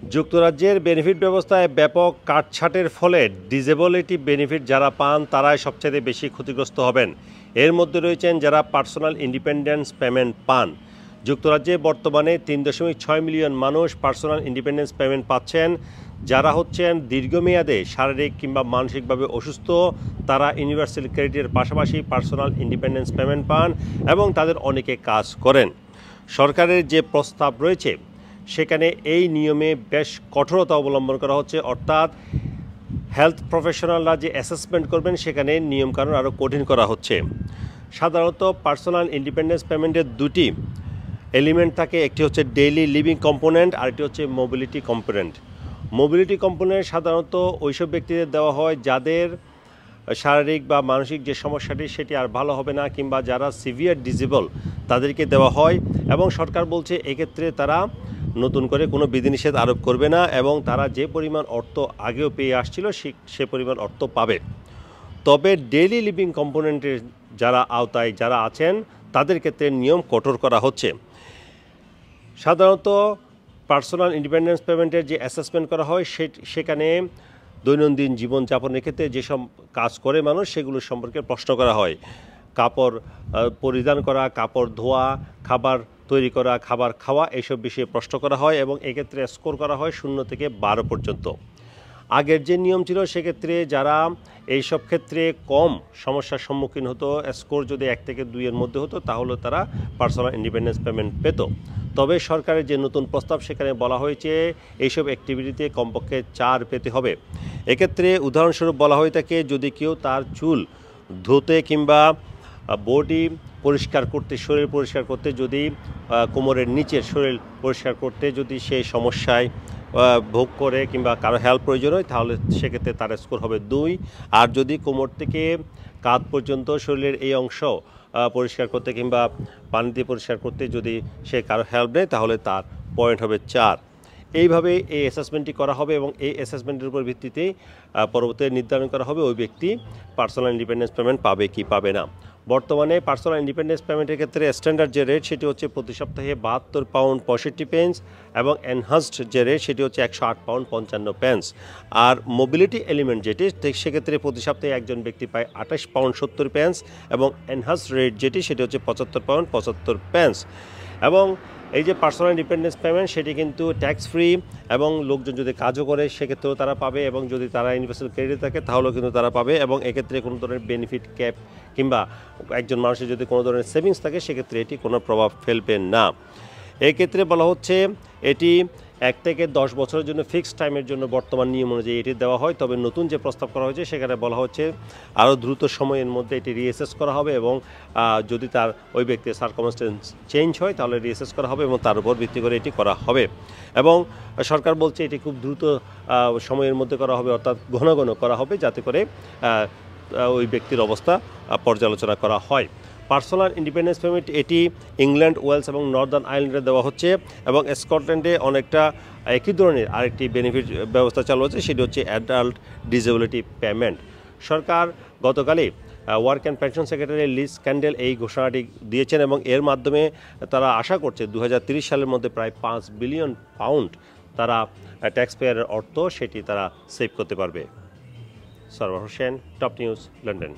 যুক্তরাজ্যের বেনিফিট ব্যবস্থায় ব্যাপক কাটছাঁটের ফলে ডিসেবিলিটি বেনিফিট যারা পান তারাই সবচেয়ে বেশি ক্ষতিগ্রস্ত হবেন। এর মধ্যে রয়েছেন যারা পার্সোনাল ইন্ডিপেন্ডেন্স পেমেন্ট পান। যুক্তরাজ্যে বর্তমানে 3.6 মিলিয়ন মানুষ পার্সোনাল ইন্ডিপেন্ডেন্স পেমেন্ট পাচ্ছেন। যারা হচ্ছেন দীর্ঘমেয়াদে শারীরিক কিংবা মানসিকভাবে অসুস্থ তারা ইউনিভার্সাল ক্রেডিটের পাশাপাশি পার্সোনাল ইন্ডিপেন্ডেন্স পেমেন্ট পান এবং তাদের অনেকে কাজ করেন। সরকারের যে প্রস্তাব রয়েছে সেখানে এই নিয়মে বেশ কঠোরতা অবলম্বন করা হচ্ছে, অর্থাৎ হেলথ প্রফেশনালরা যে অ্যাসেসমেন্ট করবেন সেখানে নিয়মকানুন আরও কঠিন করা হচ্ছে। সাধারণত পার্সোনাল ইন্ডিপেন্ডেন্স পেমেন্টের দুটি এলিমেন্ট থাকে, একটি হচ্ছে ডেইলি লিভিং কম্পোনেন্ট আর একটি হচ্ছে মোবিলিটি কম্পোনেন্ট। মোবিলিটি কম্পোনেন্ট সাধারণত ওইসব ব্যক্তিদের দেওয়া হয় যাদের শারীরিক বা মানসিক যে সমস্যাটি সেটি আর ভালো হবে না, কিংবা যারা সিভিয়ার ডিসেবল তাদেরকে দেওয়া হয় এবং সরকার বলছে এক্ষেত্রে তারা নতুন করে কোনো বিধিনিষেধ আরোপ করবে না এবং তারা যে পরিমাণ অর্থ আগেও পেয়ে আসছিল সে পরিমাণ অর্থ পাবে। তবে ডেইলি লিভিং কম্পোনেন্টের যারা আওতায় যারা আছেন তাদের ক্ষেত্রে নিয়ম কঠোর করা হচ্ছে। সাধারণত পার্সোনাল ইন্ডিপেন্ডেন্স পেমেন্টের যে অ্যাসেসমেন্ট করা হয় সেখানে দৈনন্দিন জীবনযাপনের ক্ষেত্রে যেসব কাজ করে মানুষ সেগুলো সম্পর্কে প্রশ্ন করা হয়। কাপড় পরিধান করা, কাপড় ধোয়া, খাবার তৈরি করা, খাবার খাওয়া, এইসব বিষয়ে প্রশ্ন করা হয় এবং এক্ষেত্রে স্কোর করা হয় 0 থেকে 12 পর্যন্ত। আগের যে নিয়ম ছিল সেক্ষেত্রে যারা এইসব ক্ষেত্রে কম সমস্যার সম্মুখীন হতো, স্কোর যদি 1 থেকে 2 এর মধ্যে হতো তাহলে তারা পার্সোনাল ইন্ডিপেন্ডেন্স পেমেন্ট পেত। তবে সরকারের যে নতুন প্রস্তাব সেখানে বলা হয়েছে এইসব অ্যাক্টিভিটিতে কমপক্ষে 4 পেতে হবে। এক্ষেত্রে উদাহরণস্বরূপ বলা হয়ে থাকে যদি কেউ তার চুল ধুতে কিংবা বডি পরিষ্কার করতে, শরীর পরিষ্কার করতে, যদি কোমরের নিচের শরীর পরিষ্কার করতে যদি সেই সমস্যায় ভোগ করে কিংবা কারো হেল্প প্রয়োজন হয় তাহলে সেক্ষেত্রে তার স্কোর হবে 2। আর যদি কোমর থেকে কাঁধ পর্যন্ত শরীরের এই অংশ পরিষ্কার করতে কিংবা পানি দিয়ে পরিষ্কার করতে যদি সে কারো হেল্প নেয় তাহলে তার পয়েন্ট হবে 4। এইভাবে এই অ্যাসেসমেন্টটি করা হবে এবং এই অ্যাসেসমেন্টের উপর ভিত্তিতে পরবর্তীতে নির্ধারণ করা হবে ওই ব্যক্তি পার্সোনাল ইন্ডিপেন্ডেন্স পেমেন্ট পাবে কি পাবে না। বর্তমানে পার্সোনাল ইন্ডিপেন্ডেন্স পেমেন্টের ক্ষেত্রে স্ট্যান্ডার্ড যে রেট সেটি হচ্ছে প্রতি সপ্তাহে 72 পাউন্ড 65 পেন্স এবং এনহান্সড যে রেট সেটি হচ্ছে 108 পাউন্ড 55 পেন্স। আর মোবিলিটি এলিমেন্ট যেটি সেক্ষেত্রে প্রতি সপ্তাহে একজন ব্যক্তি পায় 28 পাউন্ড 70 পেন্স এবং এনহান্সড রেট যেটি সেটি হচ্ছে 75 পাউন্ড 75 পেন্স। এবং এই যে পার্সোনাল ইন্ডিপেন্ডেন্স পেমেন্ট সেটি কিন্তু ট্যাক্স ফ্রি এবং লোকজন যদি কাজও করে সেক্ষেত্রেও তারা পাবে এবং যদি তারা ইউনিভার্সাল ক্রেডিট থাকে তাহলেও কিন্তু তারা পাবে এবং এক্ষেত্রে কোনো ধরনের বেনিফিট ক্যাপ কিংবা একজন মানুষের যদি কোনো ধরনের সেভিংস থাকে সেক্ষেত্রে এটি কোনো প্রভাব ফেলবে না। এক্ষেত্রে বলা হচ্ছে এটি 1 থেকে 10 বছরের জন্য ফিক্সড টাইমের জন্য বর্তমান নিয়ম অনুযায়ী এটি দেওয়া হয়। তবে নতুন যে প্রস্তাব করা হয়েছে সেখানে বলা হচ্ছে আরও দ্রুত সময়ের মধ্যে এটি রিঅ্যাসেস করা হবে এবং যদি তার ওই ব্যক্তির সার্কামস্টেন্স চেঞ্জ হয় তাহলে রিঅ্যাসেস করা হবে এবং তার উপর ভিত্তি করে এটি করা হবে। এবং সরকার বলছে এটি খুব দ্রুত সময়ের মধ্যে করা হবে, অর্থাৎ ঘন ঘন করা হবে যাতে করে ওই ব্যক্তির অবস্থা পর্যালোচনা করা হয়। পার্সোনাল ইন্ডিপেন্ডেন্স পেমেন্ট এটি ইংল্যান্ড, ওয়েলস এবং নর্দার্ন আয়ারল্যান্ডে দেওয়া হচ্ছে এবং স্কটল্যান্ডে অনেকটা একই ধরনের আরেকটি বেনিফিট ব্যবস্থা চালু হচ্ছে, সেটি হচ্ছে অ্যাডাল্ট ডিসেবিলিটি পেমেন্ট। সরকার গতকালই work and pension secretary Liz Kendall এই ঘোষণাটি দিয়েছেন এবং এর মাধ্যমে তারা আশা করছে 2030 সালের মধ্যে প্রায় 5 বিলিয়ন পাউন্ড তারা ট্যাক্স পেয়ারের অর্থ সেটি তারা সেভ করতে পারবে। Sarwar Hossain, top news, London.